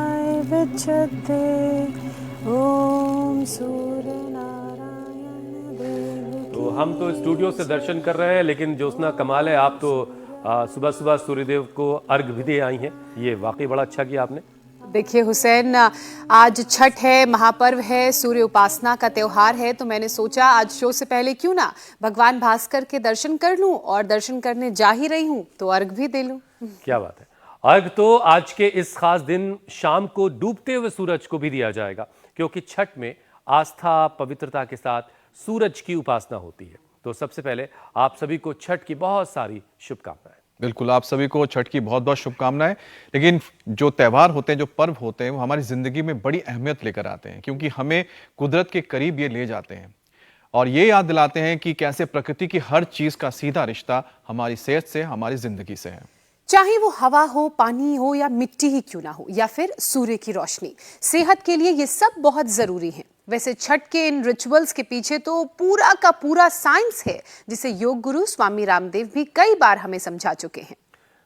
छाए विच्छते ओम सूर्य नारायण देव। तो हम तो स्टूडियो से दर्शन कर रहे हैं, लेकिन ज्योत्सना कमाल है, आप तो सुबह सुबह सूर्यदेव को अर्घ भी दे आई हैं। ये वाकई बड़ा अच्छा किया आपने। देखिए हुसैन, आज छठ है, महापर्व है, सूर्य उपासना का त्योहार है, तो मैंने सोचा आज शो से पहले क्यों ना भगवान भास्कर के दर्शन कर लूं, और दर्शन करने जा ही रही हूं तो अर्घ भी दे लूं। क्या बात है। अर्घ तो आज के इस खास दिन शाम को डूबते हुए सूरज को भी दिया जाएगा, क्योंकि छठ में आस्था पवित्रता के साथ सूरज की उपासना होती है। तो सबसे पहले आप सभी को छठ की बहुत सारी शुभकामनाएं। बिल्कुल, आप सभी को छठ की बहुत बहुत शुभकामनाएं। लेकिन जो त्यौहार होते हैं, जो पर्व होते हैं, वो हमारी जिंदगी में बड़ी अहमियत लेकर आते हैं, क्योंकि हमें कुदरत के करीब ये ले जाते हैं और ये याद दिलाते हैं कि कैसे प्रकृति की हर चीज का सीधा रिश्ता हमारी सेहत से, हमारी जिंदगी से है। चाहे वो हवा हो, पानी हो या मिट्टी ही क्यों ना हो, या फिर सूर्य की रोशनी, सेहत के लिए ये सब बहुत जरूरी है। वैसे छठ के इन रिचुअल्स के पीछे तो पूरा का पूरा साइंस है, जिसे योग गुरु स्वामी रामदेव भी कई बार हमें समझा चुके हैं।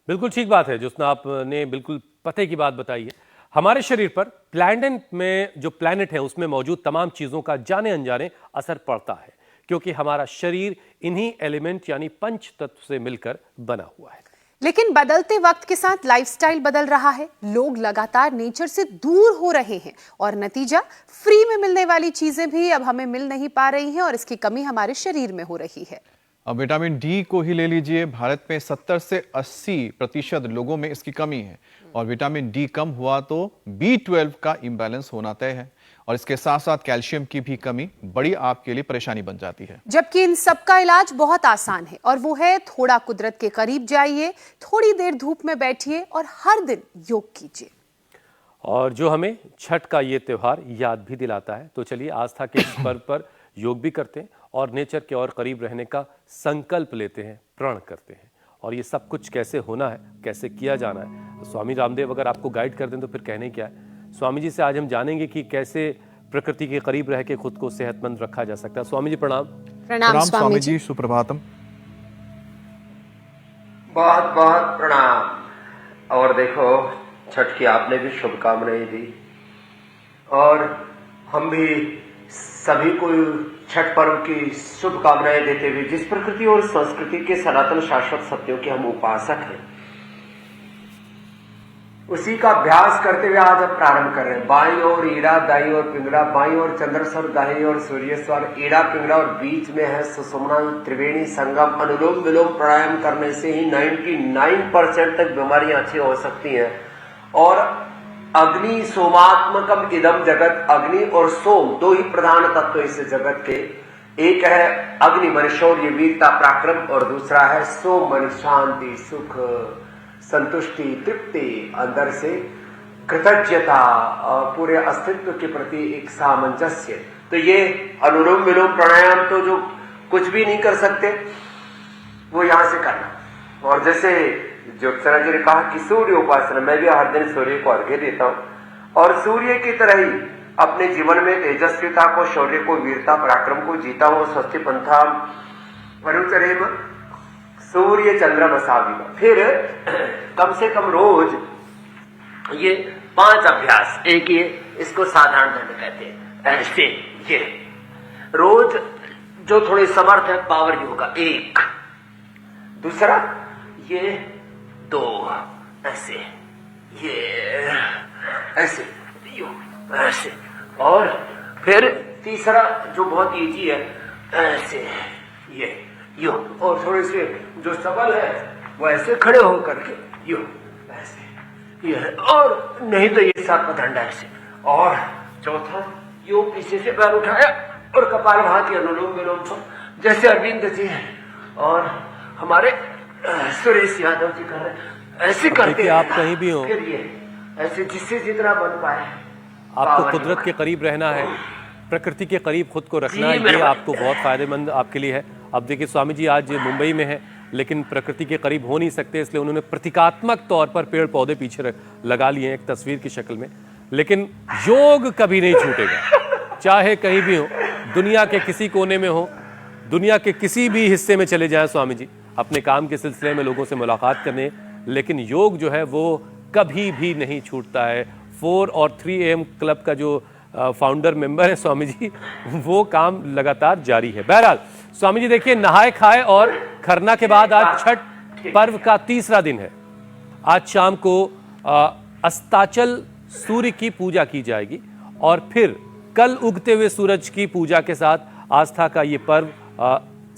बिल्कुल ठीक बात है जिसने आपने बिल्कुल पते की बात बताई है। हमारे शरीर पर प्लैनेट में जो प्लैनेट है उसमें मौजूद तमाम चीजों का जाने अनजाने असर पड़ता है, क्योंकि हमारा शरीर इन्हीं एलिमेंट यानी पंच तत्व से मिलकर बना हुआ है। लेकिन बदलते वक्त के साथ लाइफस्टाइल बदल रहा है, लोग लगातार नेचर से दूर हो रहे हैं और नतीजा फ्री में मिलने वाली चीजें भी अब हमें मिल नहीं पा रही हैं और इसकी कमी हमारे शरीर में हो रही है। अब विटामिन डी को ही ले लीजिए, भारत में 70 से 80% लोगों में इसकी कमी है और विटामिन डी कम हुआ तो B12 का इम्बैलेंस होना तय है और इसके साथ साथ कैल्शियम की भी कमी बड़ी आपके लिए परेशानी बन जाती है। जबकि इन सब का इलाज बहुत आसान है और वो है थोड़ा कुदरत के करीब जाइए, थोड़ी देर धूप में बैठिए और हर दिन योग कीजिए। और जो हमें छठ का ये त्योहार याद भी दिलाता है, तो चलिए आस्था के इस पर्व पर योग भी करते हैं और नेचर के और करीब रहने का संकल्प लेते हैं, प्रण करते हैं। और ये सब कुछ कैसे होना है, कैसे किया जाना है, तो स्वामी रामदेव अगर आपको गाइड कर दें तो फिर कहने क्या है। स्वामी जी से आज हम जानेंगे कि कैसे प्रकृति के करीब रह के खुद को सेहतमंद रखा जा सकता है। स्वामी जी प्रणाम। प्रणाम स्वामी जी, सुप्रभातम। बहुत बहुत प्रणाम। और देखो, छठ की आपने भी शुभकामनाएं दी और हम भी सभी को छठ पर्व की शुभकामनाएं देते हुए, जिस प्रकृति और संस्कृति के सनातन शाश्वत सत्यों के हम उपासक हैं, उसी का अभ्यास करते हुए आज हम प्रारंभ कर रहे हैं। बाईं ओर ईड़ा, दाईं ओर पिंगला, बाईं ओर चंद्रस्वर, दाईं ओर सूर्यस्वर, ईड़ा पिंगला और बीच में है सुषुम्ना त्रिवेणी संगम। अनुलोम विलोम प्राणायाम करने से ही 99% तक बीमारियां अच्छी हो सकती हैं। और अग्नि सोमात्मकम इदम जगत, अग्नि और सोम दो ही प्रधान तत्व इस जगत के। एक है अग्नि मन शौर्य वीरता पराक्रम और दूसरा है सोम मन शांति सुख संतुष्टि तृप्ति, अंदर से कृतज्ञता और पूरे अस्तित्व के प्रति एक सामंजस्य। तो ये अनुलोम विलोम प्राणायाम तो जो कुछ भी नहीं कर सकते वो यहां से करना। और जैसे ज्योत्सना जी ने कहा कि सूर्य उपासना, मैं भी हर दिन सूर्य को अर्घ्य देता हूं और सूर्य की तरह ही अपने जीवन में तेजस्विता को, शौर्य को, वीरता पराक्रम को जीता हूं। स्वस्ति पंथा अनुचरेम सूर्य चंद्रमसा विवा। फिर कम से कम रोज ये 5 अभ्यास, एक ये इसको साधारण दंड कहते हैं, ऐसे ये रोज जो थोड़े समर्थ है पावर योगा 1, दूसरा ये 2, ऐसे ये ऐसे योग ऐसे, और फिर तीसरा जो बहुत इजी है ऐसे ये योग, और थोड़े से जो सबल है वो ऐसे खड़े होकर के योग ऐसे ये, और नहीं तो ये 7 दंड ऐसे। और चौथा योग पीछे से पैर उठाया और कपालभाति अनुलोम विलोम जैसे अरविंद जी हैं और हमारे सुरेश यादव जी कर रहे हैं, ऐसे करके आप कहीं भी हो, फिर ये ऐसे जिससे जितना बन पाए। आपको कुदरत के करीब रहना है, प्रकृति के करीब खुद को रखना है, ये आपको बहुत फायदेमंद आपके लिए है। अब देखिए स्वामी जी आज मुंबई में है, लेकिन प्रकृति के करीब हो नहीं सकते, इसलिए उन्होंने प्रतीकात्मक तौर पर पेड़ पौधे पीछे लगा लिए हैं एक तस्वीर की शक्ल में। लेकिन योग कभी नहीं छूटेगा, चाहे कहीं भी हो, दुनिया के किसी कोने में हो, दुनिया के किसी भी हिस्से में चले जाएं स्वामी जी अपने काम के सिलसिले में लोगों से मुलाकात करने, लेकिन योग जो है वो कभी भी नहीं छूटता है। 4 और 3 AM क्लब का जो फाउंडर मेंबर है स्वामी जी, वो काम लगातार जारी है। बहरहाल स्वामी जी देखिए, नहाए खाए और खरना के बाद आज छठ पर्व का तीसरा दिन है। आज शाम को अस्ताचल सूर्य की पूजा की जाएगी और फिर कल उगते हुए सूरज की पूजा के साथ आस्था का ये पर्व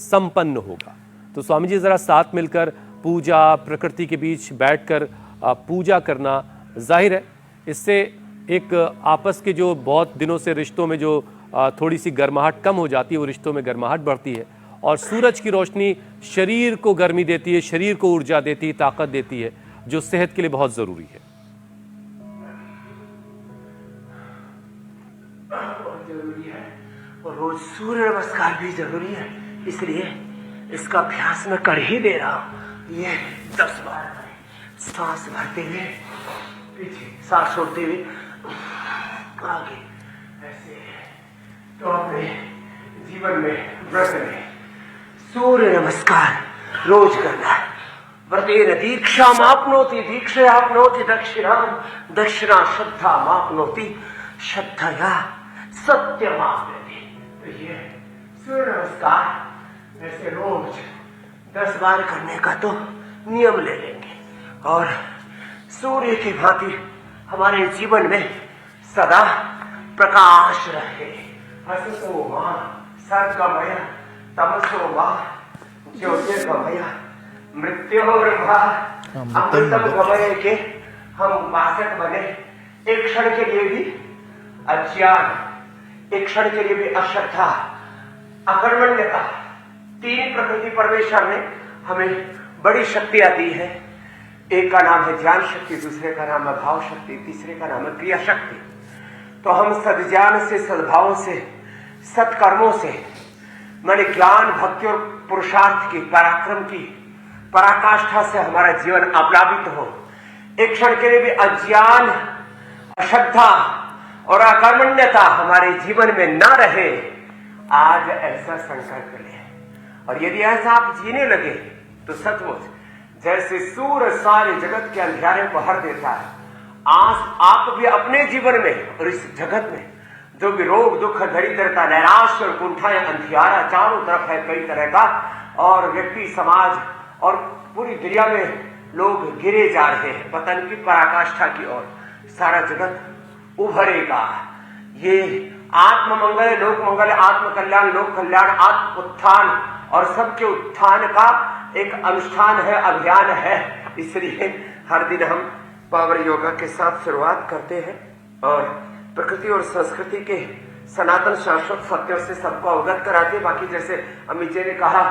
संपन्न होगा। तो स्वामी जी जरा साथ मिलकर पूजा, प्रकृति के बीच बैठकर पूजा करना, जाहिर है इससे एक आपस के जो बहुत दिनों से रिश्तों में जो थोड़ी सी गर्माहट कम हो जाती है, वो रिश्तों में गर्माहट बढ़ती है। और सूरज की रोशनी शरीर को गर्मी देती है, शरीर को ऊर्जा देती है, ताकत देती है, जो सेहत के लिए बहुत जरूरी है। और रोज सूर्य नमस्कार भी जरूरी है, इसलिए इसका अभ्यास मैं कर ही दे रहा हूं। ये 10 बार सांस भरते हुए पीछे, सांस छोड़ते हुए आगे, ऐसे। तो अपने जीवन में व्रत में सूर्य नमस्कार रोज करना है। व्रतेन दीक्षा मापनोति, दीक्षा आपनोति दक्षिणाम, दक्षिणा श्रद्धा मापनोति, श्रद्धया सत्यम आपनोति। तो ये सूर्य नमस्कार ऐसे रोज 10 बार करने का तो नियम ले लेंगे और सूर्य की भांति हमारे जीवन में सदा प्रकाश रहे। असतो मां सद्गमय तमसो मां ज्योतिर्गमय मृत्योर्मा अमृतम गमय के हम उपासक बने। एक क्षण के लिए भी अज्ञान, एक क्षण के लिए भी अश्रद्धा, अकर्मण्यता, 3 प्रकृति परमेश्वर ने हमें बड़ी शक्तियां दी है। एक का नाम है ज्ञान शक्ति, दूसरे का नाम है भाव शक्ति, तीसरे का नाम है क्रिया शक्ति। तो हम सद्ज्ञान से, सद्भाव से, सत्कर्मों से, मैंने ज्ञान, भक्ति और पुरुषार्थ की, पराक्रम की पराकाष्ठा से हमारा जीवन अप्लावित हो। एक क्षण के लिए भी अज्ञान, अश्रद्धा और अकर्मण्यता हमारे जीवन में न रहे। आज ऐसा संकल्प लें और यदि ऐसा आप जीने लगे तो सचमुच जैसे सूर्य सारे जगत के अंधेरे को हर देता है, आज आप भी अपने जीवन में और इस जगत में जो भी रोग, दुख, दरिद्रता, नैराश्य और कुंठाएं, अंधियारा चारों तरफ है कई तरह का, और व्यक्ति, समाज और पूरी दुनिया में लोग गिरे जा रहे हैं पतन की पराकाष्ठा की ओर। सारा जगत उभरेगा। ये आत्म मंगल, लोक मंगल, आत्म कल्याण, लोक कल्याण, आत्म उत्थान और सबके उत्थान का एक अनुष्ठान है, अभियान है। इसलिए हर दिन हम पावर योगा के साथ शुरुआत करते हैं और प्रकृति और संस्कृति के सनातन शाश्वत सत्यों से सबको अवगत कराते हैं। बाकी जैसे अमित जी ने कहा,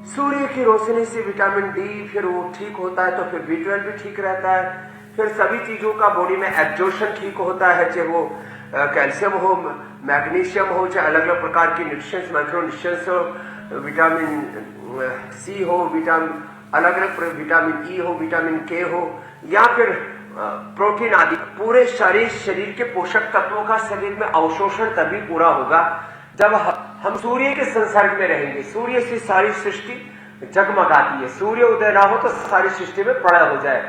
सूर्य की रोशनी से विटामिन डी फिर वो ठीक होता है, तो फिर B12 भी ठीक रहता है, फिर सभी चीजों का बॉडी में एब्जॉर्प्शन ठीक होता है, चाहे वो कैल्शियम हो, मैग्नीशियम हो, चाहे अलग अलग प्रकार की न्यूट्रिशंस, माइक्रो न्यूट्रिशंस हो, विटामिन सी हो, अलग अलग विटामिन ई हो, विटामिन के हो, या फिर प्रोटीन आदि। पूरे शरीर के पोषक तत्वों का शरीर में अवशोषण तभी पूरा होगा जब हम सूर्य के संसर्ग में रहेंगे। सूर्य से सारी सृष्टि जगमगाती है। सूर्य उदय ना हो तो सारी सृष्टि में प्रलय हो जाए,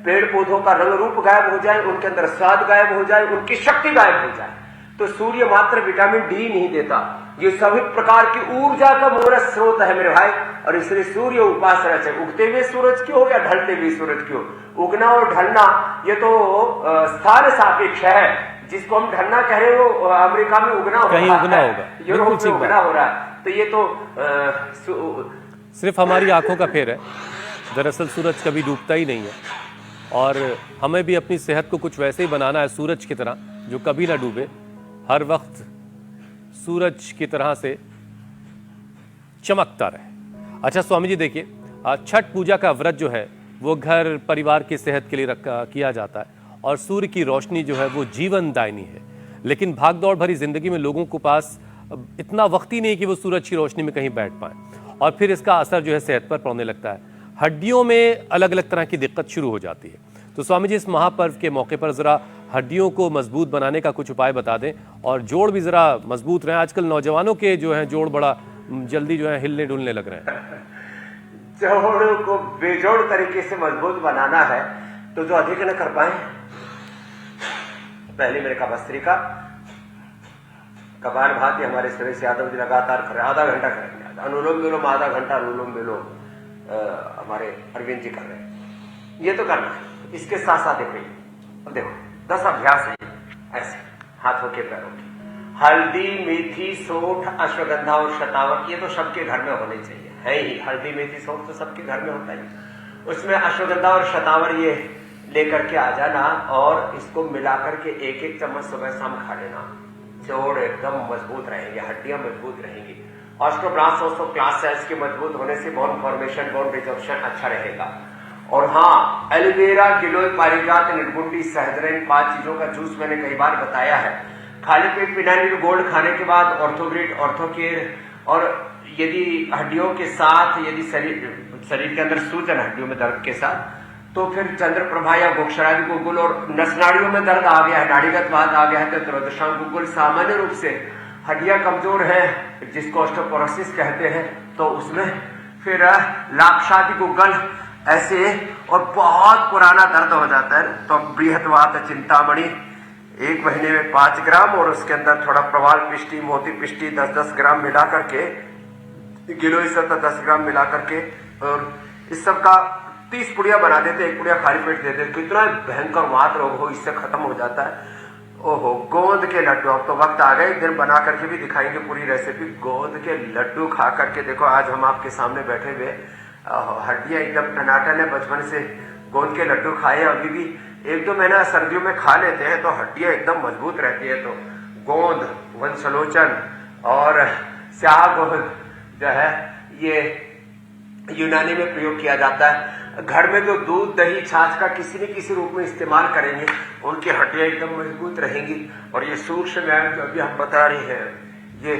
पेड़ पौधों का रंग रूप गायब हो जाए, उनके अंदर स्वाद गायब हो जाए, उनकी शक्ति गायब हो जाए। तो सूर्य मात्र विटामिन डी नहीं देता, ये सभी प्रकार की ऊर्जा का मूल स्रोत है मेरे भाई। और इसलिए सूर्य उपासना चाहिए, उगते हुए सूरज की हो या ढलते हुए सूरज की हो। उगना और ढलना ये तो स्थान सापेक्ष है। जिसको हम ढलना कह रहे हो अमेरिका में उगना हो कहीं उगना होगा, यूरोप में उगना हो रहा है। तो ये तो सिर्फ हमारी आंखों का फेर है। दरअसल सूरज कभी डूबता ही नहीं है और हमें भी अपनी सेहत को कुछ वैसे ही बनाना है, सूरज की तरह, जो कभी ना डूबे, हर वक्त सूरज की तरह से चमकता रहे। अच्छा स्वामी जी देखिए, छठ पूजा का व्रत जो है वो घर परिवार की सेहत के लिए किया जाता है और सूर्य की रोशनी जो है वो जीवनदायिनी है। लेकिन भागदौड़ भरी जिंदगी में लोगों के पास इतना वक्त ही नहीं कि वो सूरज की रोशनी में कहीं बैठ पाए और फिर इसका असर जो है सेहत पर पड़ने लगता है। हड्डियों में अलग अलग तरह की दिक्कत शुरू हो जाती है। तो स्वामी जी इस महापर्व के मौके पर जरा हड्डियों को मजबूत बनाने का कुछ उपाय बता दें और जोड़ भी जरा मजबूत रहे। आजकल नौजवानों के जो है जोड़ बड़ा जल्दी जो है हिलने डुलने लग रहे हैं। जोड़ को बेजोड़ तरीके से मजबूत बनाना है तो जो अधिक न कर पाए पहले मेरे का भस्त्रिका कपाल भाती हमारे सुरेश यादव जी लगातार कर रहे हैं, आधा घंटा करेंगे। अनुलोम विलोम आधा घंटा, अनुलोम विलोम हमारे अरविंद जी कर रहे हैं। ये तो करना है। इसके साथ साथ देखो 10 अभ्यास है ऐसे हाथों के पैरों की। हल्दी, मेथी, सोंठ, अश्वगंधा और शतावक, ये तो सबके घर में होने चाहिए, है ही। हल्दी, मेथी, सोंठ तो सबके घर में होता ही। उसमें अश्वगंधा और शतावर ये लेकर के आ जाना और इसको मिलाकर के 1-1 चम्मच सुबह शाम खा लेना। जोड़ एकदम मजबूत रहेंगे, हड्डियां मजबूत रहेंगी। ऑस्टियोब्लास्ट ऑस्टियोक्लास्ट सेल्स के मजबूत होने से बोन फॉर्मेशन, बोन रिजॉर्प्शन अच्छा रहेगा। और हाँ, एलोवेरा, गिलोय, पारिजात, निर्गुंडी, सहजन, 5 चीजों का जूस मैंने कई बार बताया है। खाली पेट पिनाइल गोल्ड खाने के बाद ऑर्थोग्रिड, ऑर्थोकेयर, और यदि हड्डियों के साथ, यदि शरीर के अंदर सूजन, हड्डियों में दर्द के साथ, तो फिर चंद्रप्रभा या गोक्षरादि गुगुल, और नस नाड़ियों में दर्द आ गया है, नाड़ीगत बात आ गया है, तो त्रयोदशांग गुगुल। सामान्य रूप से हड्डियां कमजोर है जिसको ऑस्टियोपोरोसिस कहते हैं, तो उसमें फिर लाक्षादि गुगल ऐसे, और बहुत पुराना दर्द हो जाता है तो बृहत्वात चिंतामणि 1 महीने में 5 ग्राम, और उसके अंदर थोड़ा प्रवाल पिष्टी, मोती पिष्टी 10-10 ग्राम मिला करके, गिलोय 10 ग्राम मिला करके, और इस सब का 30 पुड़िया बना देते, 1 पुड़िया खाली पेट दे देते। कितना भयंकर वात रोग हो इससे खत्म हो जाता है। ओहो, गोंद के लड्डू, अब तो वक्त आ गए, एक दिन बना करके भी दिखाएंगे पूरी रेसिपी। गोंद के लड्डू खा करके देखो, आज हम आपके सामने बैठे हुए, हड्डियां एकदम टनाटन है। बचपन से गोंद के लड्डू खाए, अभी भी 1-2 महीना सर्दियों में खा लेते हैं तो हड्डियां एकदम मजबूत रहती है। तो गोंद, वंशलोचन और स्याह गोंद जो है ये यूनानी में प्रयोग किया जाता है। घर में जो दूध, दही, छाछ का किसी न किसी रूप में इस्तेमाल करेंगे, उनकी हड्डियां एकदम मजबूत रहेंगी। और ये सूक्ष्म व्यायाम जो अभी हम बता रहे हैं, ये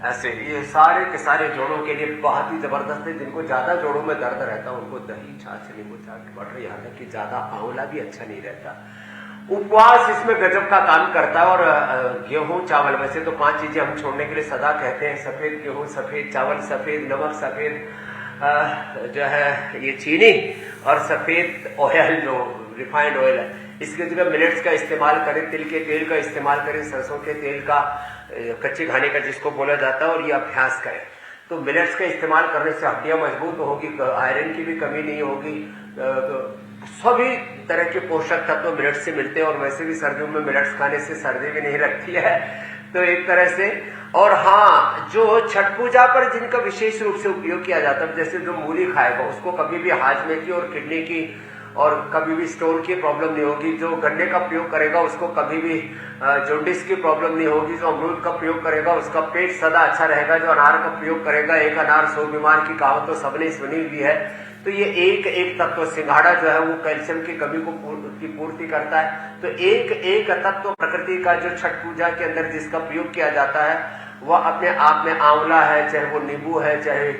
ऐसे, ये सारे के सारे जोड़ों के लिए बहुत ही जबरदस्त है। जिनको ज्यादा जोड़ों में दर्द रहता है उनको दही, छाछ, नींबू, बटर, यहाँ तक कि ज्यादा आंवला भी अच्छा नहीं रहता। उपवास इसमें गजब का काम करता है। और गेहूं, चावल, वैसे तो 5 चीजें हम छोड़ने के लिए सदा कहते हैं, सफेद गेहूं, सफेद चावल, सफेद नमक, सफेद जो है ये चीनी, और सफेद ऑयल जो रिफाइंड ऑयल है। इसके जगह मिलेट्स का इस्तेमाल करें, तिल के तेल का इस्तेमाल करें, सरसों के तेल का, कच्ची घानी का जिसको बोला जाता है, और ये अभ्यास करें। तो मिलेट्स का इस्तेमाल करने से हड्डियां मजबूत होगी, आयरन की भी कमी नहीं होगी, सभी तरह के पोषक तत्व मिलेट्स से मिलते हैं। और वैसे भी सर्दियों में मिलेट्स खाने से सर्दी भी नहीं लगती है, तो एक तरह से। और हाँ, जो छठ पूजा पर जिनका विशेष रूप से उपयोग किया जाता है, जैसे जो मूली खाएगा उसको कभी भी हाजमे की और किडनी की और कभी भी स्टोन की प्रॉब्लम नहीं होगी। जो गन्ने का प्रयोग करेगा उसको कभी भी जॉन्डिस की प्रॉब्लम नहीं होगी। जो अमरूद का प्रयोग करेगा उसका पेट सदा अच्छा रहेगा। जो अनार का प्रयोग करेगा, 1 अनार 100 बीमार की कहावत तो सबने सुनी हुई है। तो ये एक तत्व, सिंघाड़ा जो है वो कैल्शियम की कमी को पूर्ति करता है। तो एक तत्व प्रकृति का जो छठ पूजा के अंदर जिसका प्रयोग किया जाता है, वह अपने आप में आंवला है, चाहे वो नींबू है, चाहे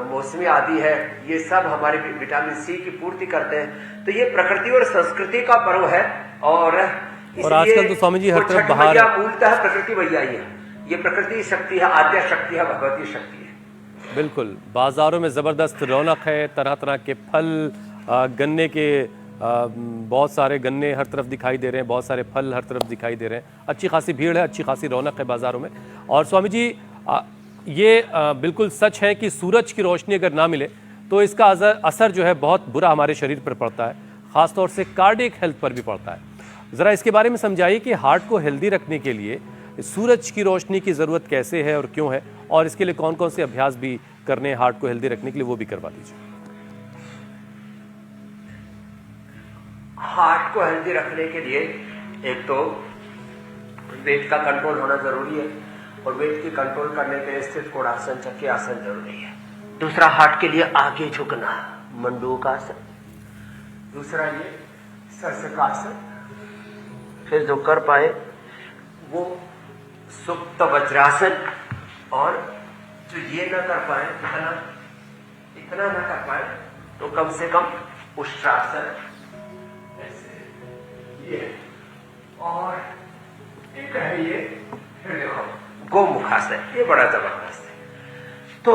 मौसमी आदि है, ये सब हमारे विटामिन सी की पूर्ति करते हैं। तो ये प्रकृति और संस्कृति का पर्व है। और आजकल तो स्वामी जी हर तरफ बाहर मूलतः प्रकृति भैया ही है। ये प्रकृति शक्ति है, आद्या शक्ति है, भगवती शक्ति है। बिल्कुल, बाजारों में जबरदस्त रौनक है, तरह तरह के फल, गन्ने के बहुत सारे गन्ने हर तरफ दिखाई दे रहे हैं, बहुत सारे फल हर तरफ दिखाई दे रहे हैं। अच्छी खासी भीड़ है, अच्छी खासी रौनक है बाजारों में। और स्वामी जी ये बिल्कुल सच है कि सूरज की रोशनी अगर ना मिले तो इसका असर जो है बहुत बुरा हमारे शरीर पर पड़ता है, ख़ासतौर से कार्डियक हेल्थ पर भी पड़ता है। ज़रा इसके बारे में समझाइए कि हार्ट को हेल्दी रखने के लिए सूरज की रोशनी की ज़रूरत कैसे है और क्यों है, और इसके लिए कौन कौन से अभ्यास भी करने हैं हार्ट को हेल्दी रखने के लिए, वो भी करवा दीजिए। हार्ट को हेल्दी रखने के लिए एक तो वेट का कंट्रोल होना जरूरी है, और वेट की कंट्रोल करने के लिए स्थित कोणासन, चक्की आसन जरूरी है। दूसरा, हार्ट के लिए आगे झुकना, मंडूकासन। दूसरा ये सर्सकासन। फिर जो कर पाए वो सुप्त वज्रासन, और जो ये न कर पाए, इतना न कर पाए तो कम से कम उष्ट्रासन, ऐसे ये, और एक है ये, फिर देखो गोमुखासन, ये बड़ा जबरदस्त है। तो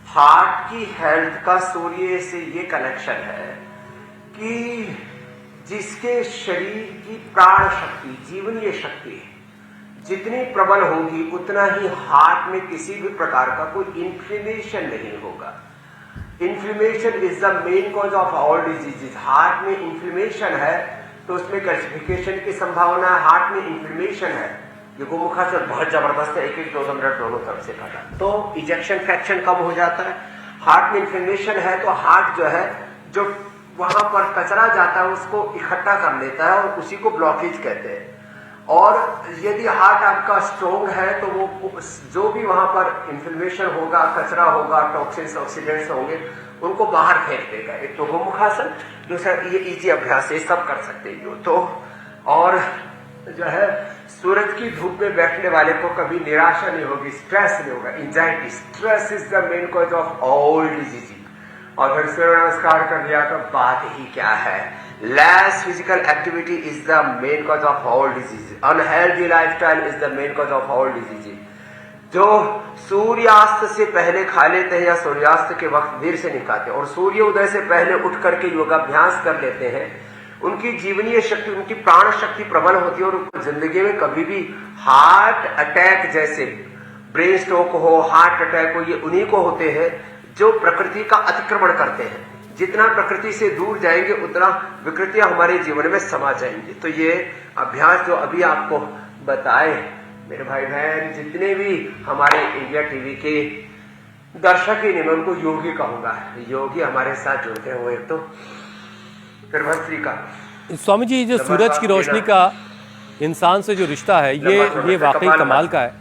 हार्ट की हेल्थ का सूर्य से ये कनेक्शन है कि जिसके शरीर की प्राण शक्ति, जीवनीय शक्ति जितनी प्रबल होगी उतना ही हार्ट में किसी भी प्रकार का कोई इन्फ्लेमेशन नहीं होगा। Inflammation is the main cause of all diseases. Heart में इन्फ्लेमेशन है तो उसमें कैल्सिफिकेशन की संभावना है। हार्ट में इन्फ्लेमेशन है, ये गोमुखासन बहुत जबरदस्त है, 1-1 मिनट दोनों तरफ से काटा तो इजेक्शन फ्रैक्शन कम हो जाता है। हार्ट में इन्फ्लेमेशन है तो हार्ट जो है, जो वहां पर कचरा जाता है उसको इकट्ठा कर लेता है और उसी को ब्लॉकेज कहते हैं। और यदि हार्ट आपका स्ट्रोंग है तो वो जो भी वहां पर इन्फ्लेमेशन होगा, कचरा होगा, टॉक्सिन्स, ऑक्सीडेंट्स होंगे, उनको बाहर फेंक देगा। एक तो गोमुखासन, दूसरा ये इजी अभ्यास है, सब कर सकते हैं तो। और जो है सूरज की धूप में बैठने वाले को कभी निराशा नहीं होगी, स्ट्रेस नहीं होगा। Anxiety, stress is the main cause of all disease. और फिर सूर्य नमस्कार कर लिया तो बात ही क्या है। Less physical activity is the main cause of all disease. Unhealthy lifestyle is the main cause of all disease. जो सूर्यास्त से पहले खा लेते हैं या सूर्यास्त के वक्त देर से नहीं खाते और सूर्योदय से पहले उठ करके योगाभ्यास कर लेते हैं, उनकी जीवनीय शक्ति, उनकी प्राण शक्ति प्रबल होती है और उनको जिंदगी में कभी भी हार्ट अटैक जैसे, ब्रेन स्ट्रोक हो, हार्ट अटैक हो, ये उन्हीं को होते हैं जो प्रकृति का अतिक्रमण करते हैं। जितना प्रकृति से दूर जाएंगे उतना विकृतियां हमारे जीवन में समा जाएंगी। तो ये अभ्यास जो अभी आपको बताए मेरे भाई बहन, जितने भी हमारे इंडिया टीवी के दर्शक ही नहीं, मैं उनको योगी कहूंगा। योगी हमारे साथ जुड़ते हुए तो फिर भस्त्री का स्वामी जी, जो सूरज की रोशनी का इंसान से जो रिश्ता है ये वाकई कमाल का है।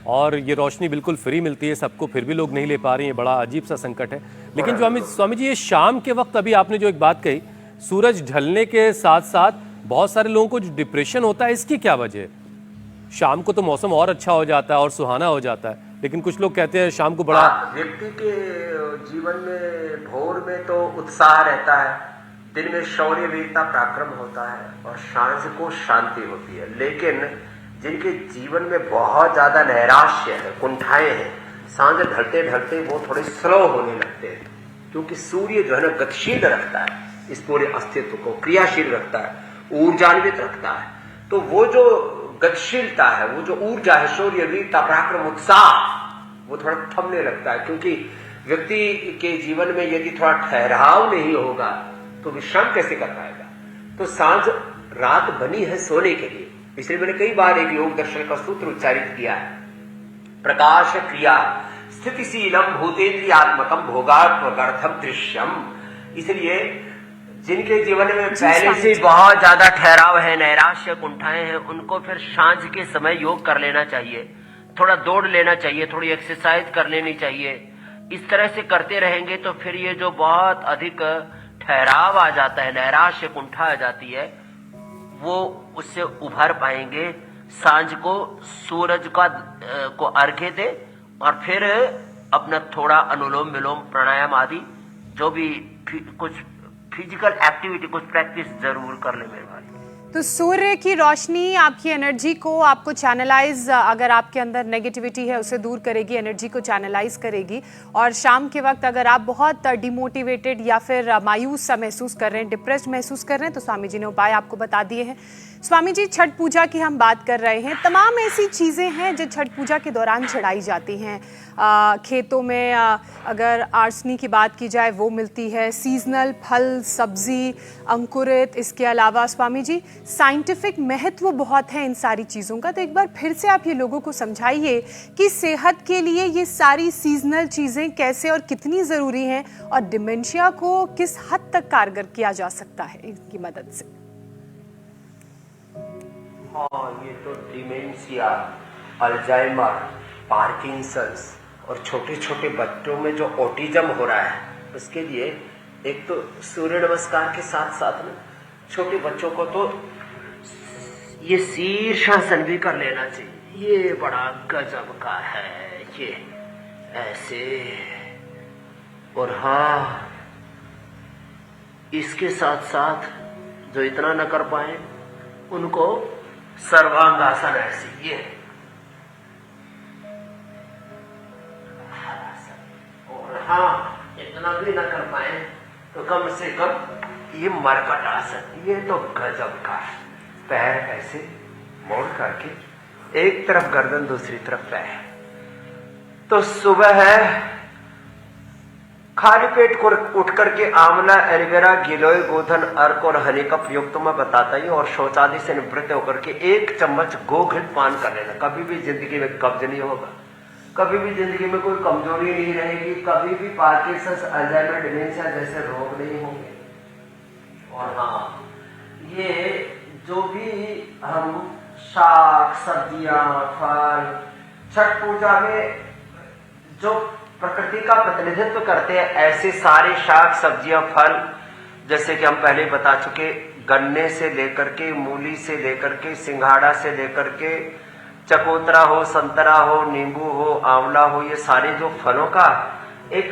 और ये रोशनी बिल्कुल फ्री मिलती है सबको, फिर भी लोग नहीं ले पा रहे हैं, बड़ा अजीब सा संकट है। लेकिन स्वामी जी, ये शाम के वक्त अभी आपने जो एक बात कही, सूरज ढलने के साथ साथ बहुत सारे लोगों को जो डिप्रेशन होता है, इसकी क्या वजह है? शाम को तो मौसम और अच्छा हो जाता है और सुहाना हो जाता है, लेकिन कुछ लोग कहते हैं शाम को बड़ा व्यक्ति के जीवन में भोर में तो उत्साह रहता है, दिन में शौर्य वीरता पराक्रम होता है और सांझ को शांति होती है। लेकिन जिनके जीवन में बहुत ज्यादा नैराश्य है, कुंठाएं हैं, सांझ ढलते ढलते वो थोड़े स्लो होने लगते हैं, क्योंकि सूर्य जो है ना गतिशील रखता है, इस पूरे अस्तित्व को क्रियाशील रखता है, ऊर्जान्वित रखता है। तो वो जो गतिशीलता है, वो जो ऊर्जा है, शौर्य वीरता पराक्रम उत्साह, वो थोड़ा थमने लगता है। क्योंकि व्यक्ति के जीवन में यदि थोड़ा ठहराव नहीं होगा तो विश्राम कैसे कर पाएगा। तो सांझ रात बनी है सोने के लिए, इसलिए मैंने कई बार एक योग दर्शन का सूत्र उच्चारित किया है, प्रकाश क्रिया स्थितिशीलम भूतेन्द्रियात्मकम भोगार्थम दृश्यम। इसलिए जिनके जीवन में पहले से बहुत ज्यादा ठहराव है, नैराश्य, कुंठाएं हैं, उनको फिर सांझ के समय योग कर लेना चाहिए, थोड़ा दौड़ लेना चाहिए, थोड़ी एक्सरसाइज कर लेनी चाहिए। इस तरह से करते रहेंगे तो फिर ये जो बहुत अधिक ठहराव आ जाता है, नैराश्य, कुंठा आ जाती है, वो उससे उभर पाएंगे। सांझ को सूरज को अर्घ्य दे और फिर अपना थोड़ा अनुलोम विलोम प्राणायाम आदि जो भी कुछ फिजिकल एक्टिविटी, कुछ प्रैक्टिस जरूर कर ले मेरे भाई। तो सूर्य की रोशनी आपकी एनर्जी को, आपको चैनलाइज, अगर आपके अंदर नेगेटिविटी है उसे दूर करेगी, एनर्जी को चैनलाइज करेगी। और शाम के वक्त अगर आप बहुत डिमोटिवेटेड या फिर मायूस सा महसूस कर रहे हैं, डिप्रेस्ड महसूस कर रहे हैं, तो स्वामी जी ने उपाय आपको बता दिए हैं। स्वामी जी, छठ पूजा की हम बात कर रहे हैं, तमाम ऐसी चीज़ें हैं जो छठ पूजा के दौरान चढ़ाई जाती हैं। खेतों में अगर आर्सनी की बात की जाए वो मिलती है, सीजनल फल सब्जी अंकुरित, इसके अलावा स्वामी जी साइंटिफिक महत्व बहुत है इन सारी चीज़ों का। तो एक बार फिर से आप ये लोगों को समझाइए कि सेहत के लिए ये सारी सीजनल चीज़ें कैसे और कितनी ज़रूरी हैं और डिमेंशिया को किस हद तक कारगर किया जा सकता है इनकी मदद से। हाँ, ये तो डिमेंशिया, अल्जाइमर, पार्किंसंस और छोटे छोटे बच्चों में जो ऑटिज्म हो रहा है, उसके लिए एक तो सूर्य नमस्कार के साथ साथ में छोटे बच्चों को तो ये शीर्षासन भी कर लेना चाहिए। ये बड़ा गजब का है, ये ऐसे। और हाँ, इसके साथ साथ जो इतना न कर पाए उनको सर्वांगासन, ऐसे ये। और हाँ, इतना भी न कर पाए तो कम से कम ये मरकट आसन, ये तो गजब का है। पैर ऐसे मोड़ करके एक तरफ गर्दन दूसरी तरफ पैर। तो सुबह है खाली पेट को उठ करके आंवला, एलोवेरा, गिलोय, गोधन, अर्क और हनी का प्रयोग तो मैं बताता ही, और शौचादि से निवृत्त होकर के 1 चम्मच गोघृत पान कर लेना। कभी भी जिंदगी में कब्ज नहीं होगा, कभी भी जिंदगी में कोई कमजोरी नहीं रहेगी, कभी भी पार्किंसंस, अल्जाइमर, डिमेंशिया जैसे रोग नहीं होंगे। और हाँ, ये जो भी हम शाक, सब्जियां, फल छठ पूजा में जो प्रकृति का प्रतिनिधित्व करते हैं, ऐसे सारे शाक, सब्जियां, फल, जैसे कि हम पहले बता चुके, गन्ने से लेकर के, मूली से लेकर के, सिंघाड़ा से लेकर के, चकोतरा हो, संतरा हो, नींबू हो, आंवला हो, ये सारे जो फलों का एक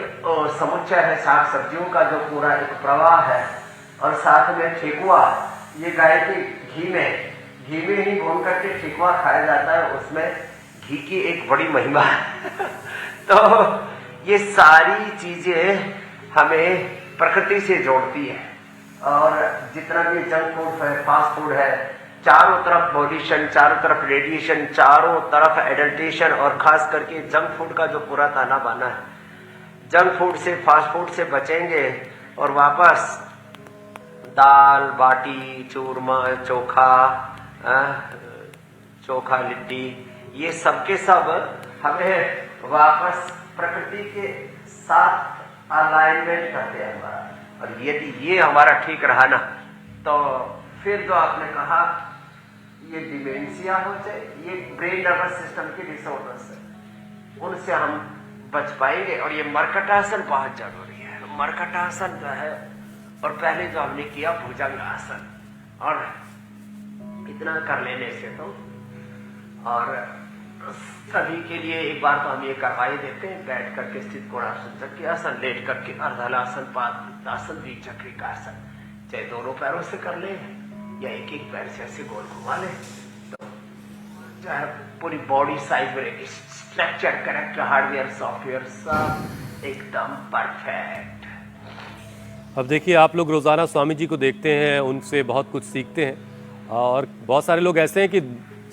समुच्चय है, शाक सब्जियों का जो पूरा एक प्रवाह है। और साथ में ठेकुआ, ये गाय के घी में ही भून करके ठेकुआ खाया जाता है, उसमें घी की एक बड़ी महिमा है। तो ये सारी चीजें हमें प्रकृति से जोड़ती है। और जितना भी जंक फूड है, फास्ट फूड है, चारों तरफ पॉल्यूशन, चारों तरफ रेडिएशन, चारों तरफ एडल्ट्रेशन, और खास करके जंक फूड का जो पूरा ताना बाना है, जंक फूड से, फास्ट फूड से बचेंगे और वापस दाल बाटी, चूरमा, चोखा लिट्टी, ये सब के सब हमें वापस प्रकृति के साथ अलाइनमेंट करते हैं हमारा। और यदि ये हमारा ठीक रहा ना, तो फिर जो आपने कहा ये डिमेंशिया हो जाए, ये ब्रेन नर्वस सिस्टम की डिसऑर्डर्स है, उनसे हम बच पाएंगे। और ये मरकटासन बहुत जरूरी है। मरकटासन जो है, और पहले जो हमने किया भुजंग आसन, और इतना कर लेने से तो, और सभी के लिए एक बार तो हम ये करवाई देते हैं, बैठ करके स्थित कोणासन चक्रासन, लेट करके अर्धलासन, पादासन, द्विचक्रिकासन, चाहे दोनों पैरों से कर ले या एक एक पैर से ऐसे गोल घुमा ले, तो चाहे पूरी बॉडी साइज में स्ट्रक्चर, करेक्ट, हार्डवेयर, सॉफ्टवेयर सब एकदम परफेक्ट। अब देखिए, आप लोग रोज़ाना स्वामी जी को देखते हैं, उनसे बहुत कुछ सीखते हैं, और बहुत सारे लोग ऐसे हैं कि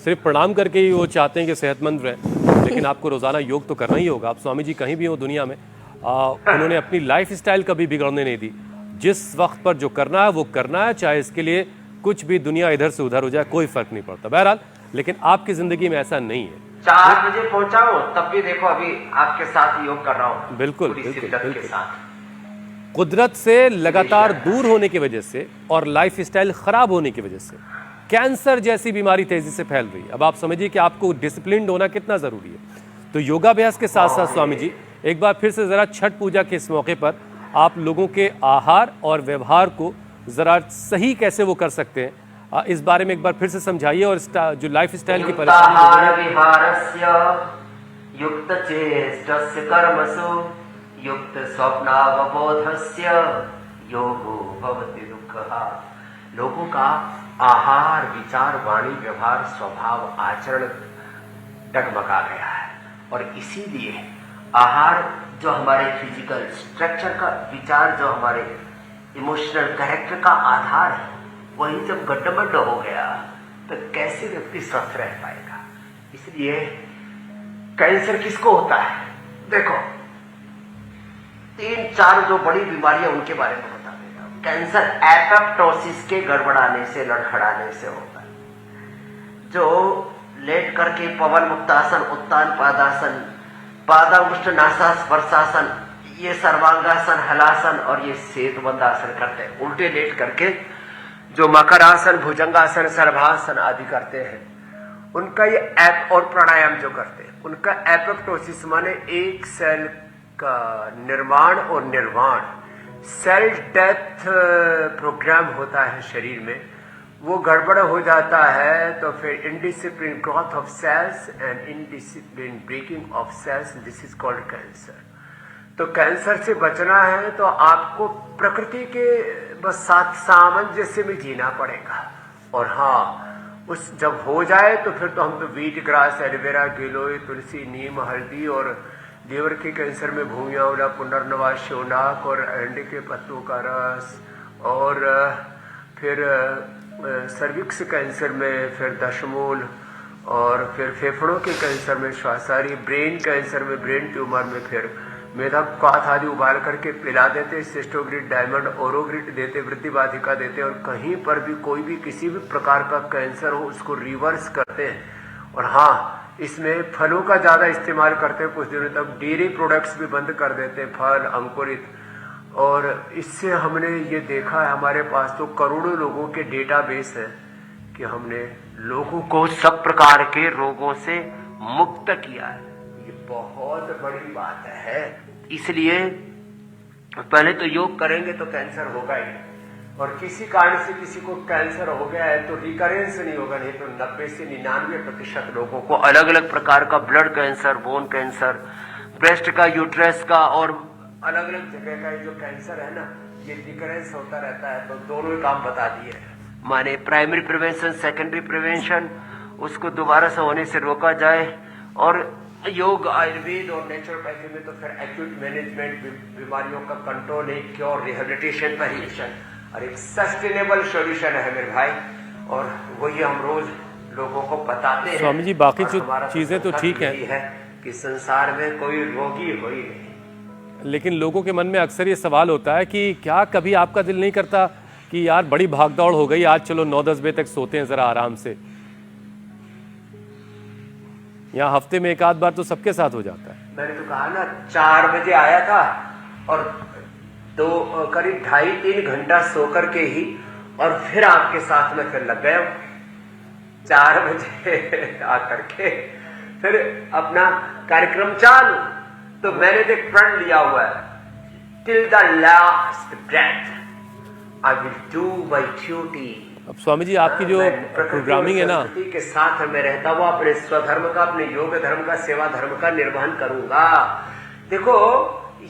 सिर्फ प्रणाम करके ही वो चाहते हैं कि सेहतमंद रहें, लेकिन आपको रोज़ाना योग तो करना ही होगा। आप स्वामी जी कहीं भी हो दुनिया में, उन्होंने अपनी लाइफ स्टाइल कभी बिगड़ने नहीं दी। जिस वक्त पर जो करना है वो करना है, चाहे इसके लिए कुछ भी दुनिया इधर से उधर हो जाए, कोई फर्क नहीं पड़ता। बहरहाल, लेकिन आपकी जिंदगी में ऐसा नहीं है। 4 बजे पहुंचा हूं, तब भी देखो अभी आपके साथ योग कर रहा हूं, बिल्कुल पूरी बिल्कुल शिद्दत के बिल्कुल। साथ। कुदरत से लगातार दूर होने की वजह से और लाइफ स्टाइल खराब होने की वजह से कैंसर जैसी बीमारी तेजी से फैल रही है। अब आप समझिए कि आपको डिसिप्लिन्ड होना कितना जरूरी है। तो योगाभ्यास के साथ साथ स्वामी जी एक बार फिर से जरा छठ पूजा के इस मौके पर आप लोगों के आहार और व्यवहार को जरा सही कैसे वो कर सकते हैं, इस बारे में एक बार फिर से समझाइए। और जो लाइफ स्टाइल की परेशानी, युक्त चेष्टस्य कर्मसु युक्त स्वप्नावबोधस्य योगो भवति दुःखः। लोगों का आहार, विचार, वाणी, व्यवहार, स्वभाव, आचरण डगमगा गया है, और इसीलिए आहार जो हमारे फिजिकल स्ट्रक्चर का, विचार जो हमारे इमोशनल कैरेक्टर का आधार है, वही जब गड्ढमड्ढ हो गया तो कैसे व्यक्ति स्वस्थ रह पाएगा। इसलिए कैंसर किसको होता है? देखो 3-4 जो बड़ी बीमारियां उनके बारे में बता देगा। कैंसर एपोप्टोसिस के गड़बड़ाने से, लड़खड़ाने से होता है, जो लेट करके पवन मुक्तासन, उत्तान पादासन, पादांगुष्ठ नासास्पर्शासन, ये सर्वांगासन, हलासन और ये सेतुबंध आसन करते हैं। उल्टे लेट करके जो मकरासन, भुजंगासन, सर्वासन आदि करते हैं, उनका ये ऐप और प्राणायाम जो करते हैं, उनका एपोप्टोसिस माने एक सेल का निर्माण और निर्वाण, सेल डेथ प्रोग्राम होता है शरीर में, वो गड़बड़ हो जाता है। तो फिर indiscipline growth of cells and indiscipline breaking of cells, this is called cancer. तो कैंसर से बचना है तो आपको प्रकृति के बस साथ सामंजस्य में जीना पड़ेगा। और हाँ, उस जब हो जाए तो फिर तो हम तो वीट ग्रास, एलोवेरा, गिलोय, तुलसी, नीम, हल्दी और लीवर के कैंसर में भूमियावला, पुनर्नवा, शोनाक और अंडे के पत्तों का रस और फिर सर्विक्स कैंसर में फिर दशमूल, और फिर फेफड़ों के कैंसर में श्वासारी, ब्रेन कैंसर में, ब्रेन ट्यूमर में फिर मेधक क्वाथ आदि उबाल करके पिला देते, सिस्टोग्रिड, डायमंड, ओरोग्रिड देते, वृद्धि बाधिका देते, और कहीं पर भी कोई भी किसी भी प्रकार का कैंसर हो उसको रिवर्स करते हैं। और हाँ, इसमें फलों का ज्यादा इस्तेमाल करते हैं कुछ दिनों तक, डेयरी प्रोडक्ट्स भी बंद कर देते हैं, फल, अंकुरित। और इससे हमने ये देखा है, हमारे पास तो करोड़ों लोगों के डेटाबेस है कि हमने लोगों को सब प्रकार के रोगों से मुक्त किया है। ये बहुत बड़ी बात है। इसलिए पहले तो योग करेंगे तो कैंसर होगा ही, और किसी कारण से किसी को कैंसर हो गया है तो रिकरेंस नहीं होगा, नहीं तो 90 से 99% लोगों को अलग अलग प्रकार का blood cancer, bone cancer, breast का, यूट्रस का और अलग अलग जगह का जो कैंसर है ना, ये रिकरेंस होता रहता है। तो दोनों ही काम बता दिए, माने प्राइमरी प्रिवेंशन, सेकेंडरी प्रिवेंशन, उसको दोबारा से होने से रोका जाए। और योग, आयुर्वेद और नेचुरोपैथी में तो फिर एक्यूट मैनेजमेंट, बीमारियों का कंट्रोल, एक क्योर, रिहेबिलिटेशन, परहेशन और एक सस्टेनेबल सॉल्यूशन है मेरे भाई, और वही हम रोज लोगों को बताते हैं। स्वामी जी, बाकी चीजें तो ठीक है कि संसार में कोई रोगी हो ही नहीं, लेकिन लोगों के मन में अक्सर ये सवाल होता है कि क्या कभी आपका दिल नहीं करता कि यार बड़ी भागदौड़ हो गई, आज चलो 9-10 बजे तक सोते हैं जरा आराम से। यहाँ हफ्ते में एक आध बार तो सबके साथ हो जाता है। मैंने तो कहा ना, 4 बजे आया था और तो करीब 2.5-3 घंटा सो करके ही और फिर आपके साथ में फिर लग गया 4 बजे आकर के फिर अपना कार्यक्रम चालू। तो मैंने तो एक प्रण लिया हुआ है, till the last breath I will do my duty. अब स्वामी जी, आपकी जो प्रोग्रामिंग है ना, के साथ मैं रहता हुआ अपने स्वधर्म का, अपने योग धर्म का, सेवा धर्म का निर्वहन करूंगा। देखो,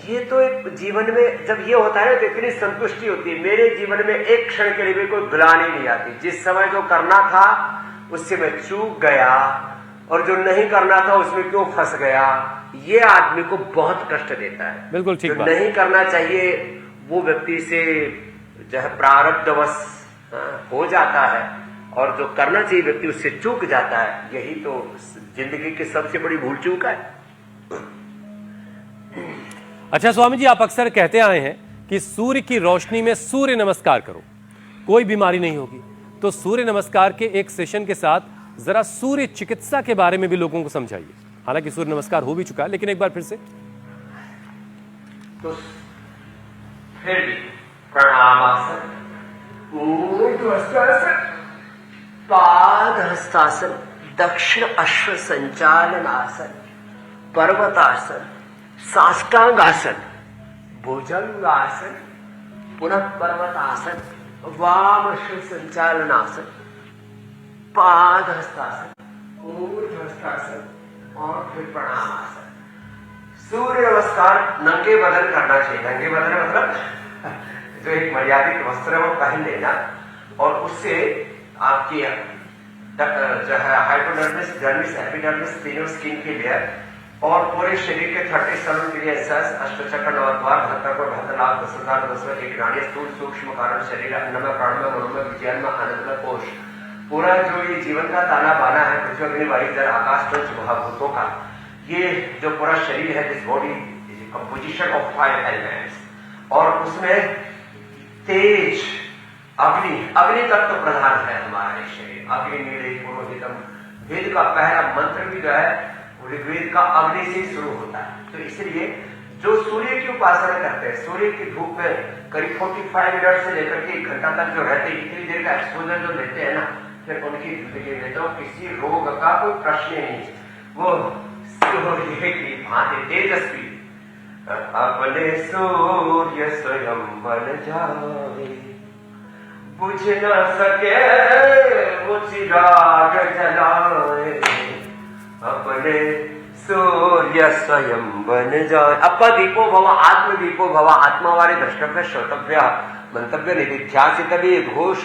ये तो एक जीवन में जब ये होता है तो इतनी संतुष्टि होती है। मेरे जीवन में एक क्षण के लिए भी कोई ग्लानि नहीं आती। जिस समय जो करना था उससे मैं चूक गया, और जो नहीं करना था उसमें क्यों फंस गया, ये आदमी को बहुत कष्ट देता है। बिल्कुल ठीक बात। नहीं करना चाहिए वो व्यक्ति से जो है प्रारब्धवश हो जाता है, और जो करना चाहिए व्यक्ति उससे चूक जाता है। यही तो जिंदगी की सबसे बड़ी भूल चूक है। अच्छा स्वामी जी, आप अक्सर कहते आए हैं कि सूर्य की रोशनी में सूर्य नमस्कार करो, कोई बीमारी नहीं होगी। तो सूर्य नमस्कार के एक सेशन के साथ जरा सूर्य चिकित्सा के बारे में भी लोगों को समझाइए। हालांकि सूर्य नमस्कार हो भी चुका है, लेकिन एक बार फिर से। तो फिर भी प्रणामासन, ऊर्ध्वस्थासन, पाद हस्तासन, दक्षिण अश्व संचालनासन, पर्वतासन, साष्टांगासन, भुजंगासन, पुनः पर्वतासन, वाम अश्व संचालनासन, पाद हस्तासन, ऊर्ध्वस्थासन और फिर प्रणामासन। सूर्य नमस्कार नंगे बदन करना चाहिए। नंगे बदन मतलब जो एक मर्यादित वस्त्र वो पहन लेना, और उससे आपकी जो है हाइपोडर्मिस, डर्मिस, एपिडर्मिस, तीनों स्किन के लेयर और पूरे शरीर के 37 के लिए सहस, अष्टचक्र, नवद्वार, 72 72 लाख 10,000 10,000 एक नाड़ी, स्थूल सूक्ष्म कारण शरीर, अन्नमय, प्राणमय, मनोमय, विज्ञानमय, आनंदमय कोश, पूरा जो ये जीवन का ताना बाना है, पृथ्वी, अग्नि, वायु, जल, आकाश, पंच महाभूतों का, ये जो पूरा शरीर है, this body is composition of 5 elements, और उसमें तेज, अग्नि तत्व प्रधान है हमारा शरीर। अग्नि नीड़े पुरोहितम, वेद का पहला मंत्र भी जो है ऋग्वेद का अग्नि से शुरू होता है। तो इसलिए जो सूर्य की उपासना करते हैं, सूर्य की धूप में करीब 45 मिनट से लेकर के 1 घंटा तक जो रहते हैं, इतनी देर का एक्सपोजर जो लेते हैं ना, फिर उनकी जिंदगी में तो किसी रोग का कोई प्रश्न नहीं। वो सूर्य की भांति तेजस्वी, अपने सूर्य स्वयं बन जाए, बुझ न सके वो चिराग जलाए, अपने सूर्य स्वयं बन जाए। अपा दीपो भव, आत्म दीपो भव, आत्मा वाले द्रष्टव्य, श्रोतव्य, मंतव्य, निधिध्यासित। तभी घोष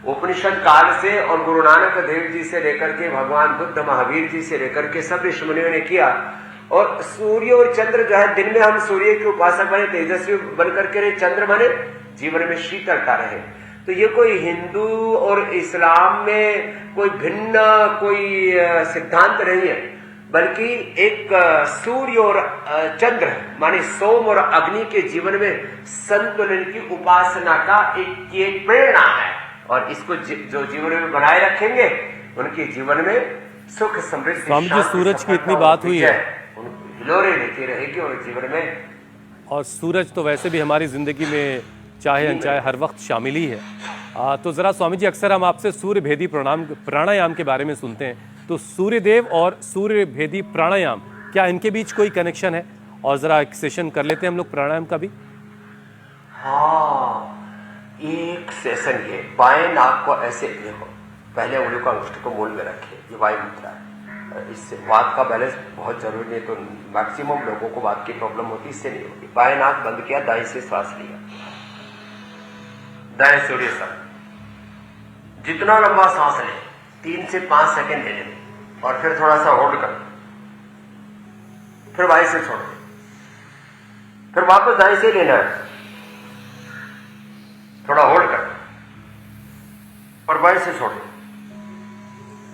उपनिषद काल से और गुरु नानक देव जी से लेकर के भगवान बुद्ध, महावीर जी से लेकर के सब ऋषि मुनियों ने किया। और सूर्य और चंद्र जो है, दिन में हम सूर्य के उपासक बने, तेजस्वी बनकर के रहे, चंद्र बने जीवन में शीतलता रहे। तो ये कोई हिंदू और इस्लाम में कोई भिन्न कोई सिद्धांत नहीं है, बल्कि एक सूर्य और चंद्र माने सोम और अग्नि के जीवन में संतुलन की उपासना का एक प्रेरणा है। और इसको जो जीवन में बनाए रखेंगे उनके जीवन में सुख समृद्धि। स्वामी जी, सूरज की इतनी बात हुई है, हिलोरे लेती रहेगी और जीवन में। और सूरज तो वैसे भी हमारी जिंदगी में चाहे अनचाहे हर वक्त शामिल ही है। तो जरा स्वामी जी, अक्सर हम आपसे सूर्य भेदी प्राणायाम के बारे में सुनते हैं, तो सूर्य देव और सूर्य भेदी प्राणायाम, क्या इनके बीच कोई कनेक्शन है? और जरा एक सेशन कर लेते हैं हम लोग प्राणायाम का भी। हाँ, एक सेशन ये बाएं नाक को ऐसे देखो, पहले उंगली को अंगूठे को मूल में रखिए, ये वायु मुद्रा है। इससे वात का बैलेंस बहुत जरूरी है, तो मैक्सिमम लोगों को वात की प्रॉब्लम होती, इससे नहीं होती। बाएं नाक बंद किया, दाएं से श्वास लिया, दाएं सूर्य सर, जितना लंबा सांस ले 3 से 5 सेकंड ले लें और फिर थोड़ा सा होल्ड कर, फिर बाएं से छोड़ दें, फिर वापस दाएं से लेना है, थोड़ा होल्ड कर और बाएं से छोड़ दें।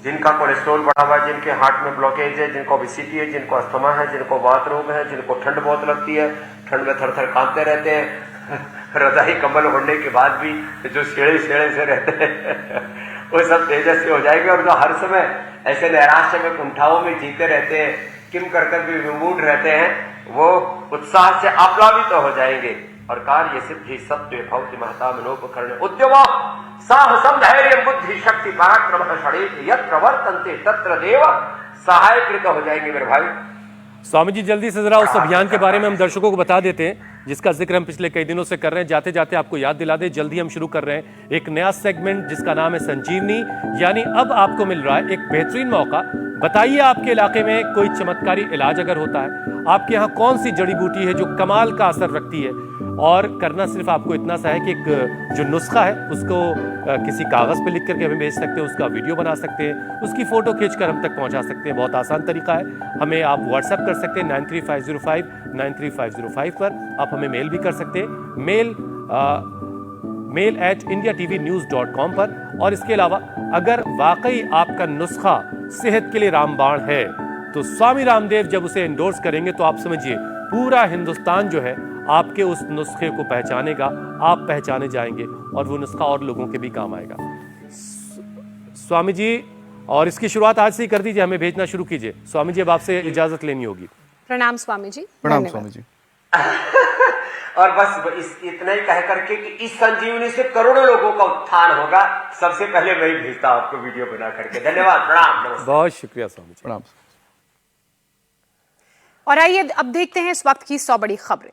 जिनका कोलेस्ट्रॉल बढ़ा हुआ है, जिनके हार्ट में ब्लॉकेज है, जिनको ओबेसिटी है, जिनको अस्थमा है, जिनको वात रोग है, जिनको ठंड बहुत लगती है, ठंड में थर थर कांपते रहते हैं, रजाई कंबल ओढ़ने के बाद भी जो शेड़े से रहते हैं वो सब तेजस्वी हो जाएंगे। और जो हर समय ऐसे नैराश्य में कुंठाओं में जीते रहते हैं, किम कर भी विमूढ़ रहते हैं, वो उत्साह से आप्लावित हो जाएंगे। और कार्य सिद्धि सत्य भवति महता मनोपकरण उद्यम साहसम धैर्य बुद्धि शक्ति पराक्रम षडेत यत्र वर्तन्ते तत्र देव सहायकृत हो जाएंगे मेरे भाई। स्वामी जी, जल्दी से जरा उस अभियान के बारे में हम दर्शकों को बता देते हैं जिसका जिक्र हम पिछले कई दिनों से कर रहे हैं। जाते जाते आपको याद दिला दे, जल्दी हम शुरू कर रहे हैं एक नया सेगमेंट जिसका नाम है संजीवनी, यानी अब आपको मिल रहा है एक बेहतरीन मौका। बताइए आपके इलाके में कोई चमत्कारी इलाज अगर होता है, आपके यहाँ कौन सी जड़ी बूटी है जो कमाल का असर रखती है, और करना सिर्फ आपको इतना सा है कि एक जो नुस्खा है उसको किसी कागज़ पे लिख करके हमें भेज सकते हैं, उसका वीडियो बना सकते हैं, उसकी फ़ोटो खींचकर हम तक पहुंचा सकते हैं। बहुत आसान तरीका है। हमें आप व्हाट्सएप कर सकते हैं 9350593505 पर। आप हमें मेल भी कर सकते हैं, mail@indiatvnews.com पर। और इसके अलावा अगर वाकई आपका नुस्खा सेहत के लिए रामबाण है तो स्वामी रामदेव जब उसे एंडोर्स करेंगे तो आप समझिए पूरा हिंदुस्तान जो है आपके उस नुस्खे को पहचानेगा, आप पहचाने जाएंगे और वो नुस्खा और लोगों के भी काम आएगा। स्वामी जी, और इसकी शुरुआत आज से ही कर दीजिए, हमें भेजना शुरू कीजिए। स्वामी जी, अब आपसे इजाजत लेनी होगी। प्रणाम स्वामी जी। प्रणाम स्वामी जी। और बस इतना ही कह करके कि इस संजीवनी से करोड़ों लोगों का उत्थान होगा। सबसे पहले मैं ही भेजता हूं आपको वीडियो बना करके। धन्यवाद, प्रणाम, नमस्ते। बहुत शुक्रिया स्वामी जी। प्रणाम। और आइए अब देखते हैं इस वक्त की 100 बड़ी खबरें।